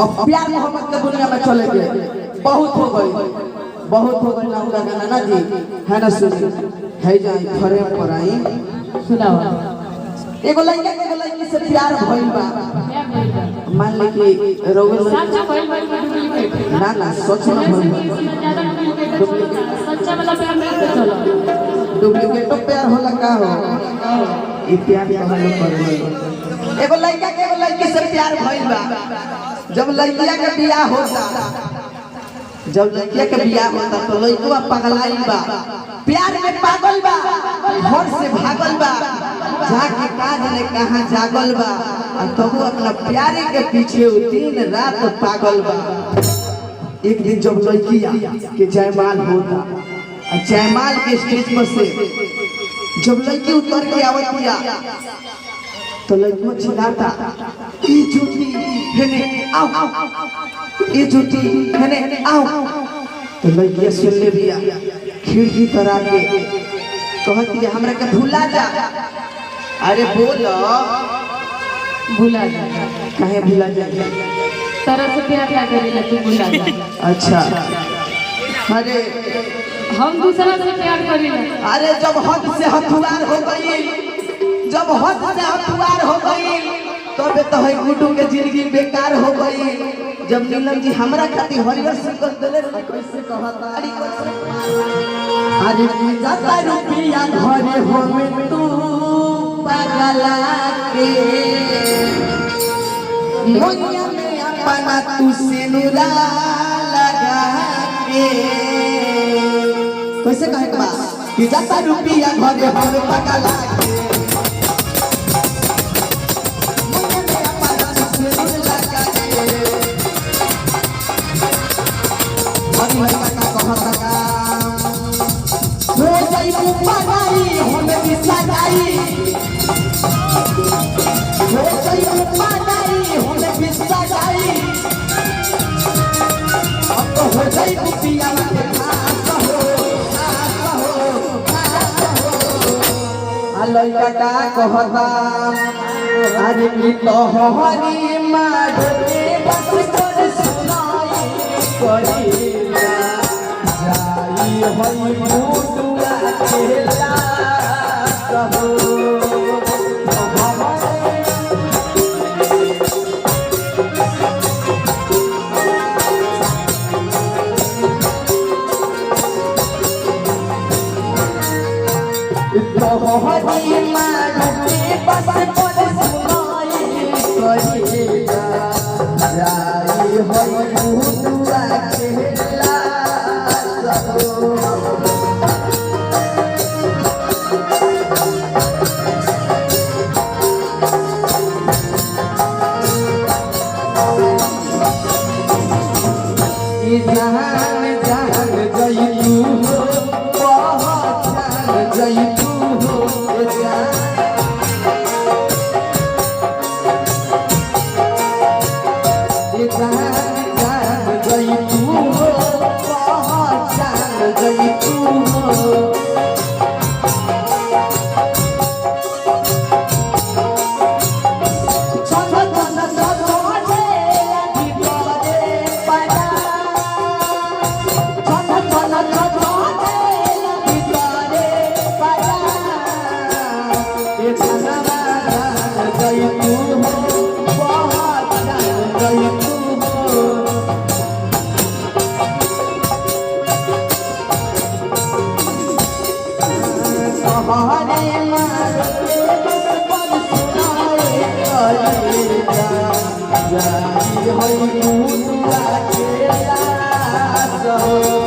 अब प्यार मोहब्बत के दुनिया में चले गए, बहुत हो गई ना उनका गाना ना जी है ना। सुनी है जाई फरे पर आई सुनाओ। एगो लड़की से प्यार भइल बा, मान ले कि रोवे सच्चा भइल डुप्लीकेट ना सच में भइल सच्चा वाला प्यार नहीं चलो डुप्लीकेट प्यार होला का हो ई प्यार कहलो कर। एगो लड़की से प्यार भइल बा, जब लड़किया के बियाह होता तो लड़का पगलाई बा, प्यार में पागल बा, घर से भागल बा, जाके काज ने कहां जागल बा, तब वो अपना प्यारे के पीछे दिन रात पागल बा। एक दिन जब लड़किया के जयमाल होता, जयमाल के स्टेज पर से जब लड़की उतर के आवतिया तो लड़की चिल्लाता ई झूठी हेने आओ, ई झूठी हेने आओ। तो लड़की सुन ले बिया, खिड़की तरह के कहती है हमरा के भुला जा। अरे बोलो भुला जा, काहे भुला जा? तरह से प्यार क्या करेला तू भुला जा। अच्छा अरे हम दूसरा से प्यार करेला। अरे जब हद से हथुआर हो गई, जब हद से हथुआर हो गई तब तो है गुड्डू के जिंदगी बेकार हो गई। जब नीलम जी हमरा खातिर हरियर सिकल देले कैसे कहता अरे जाता रुपया घरे हो में तू पागला के मोनिया में अपना तू सिनुरा लगा के कैसे कहे बा कि जाता रुपया घरे हो में पागला के लड़का का कहता अरे की तो हरी मारे बस कर सुनाई करिला जाई होई मुडुआ खेला कहो हरी मारे बस कर सुनाई करिला जाई होई मुडुआ खेला कहो। जान जान जइतू हो पहचान जइतू हो जान जान जइतू हो पहचान जइतू हो। हरे मारे बस पर सुनाए करिला जाई होई मुडुआ खेला कहो।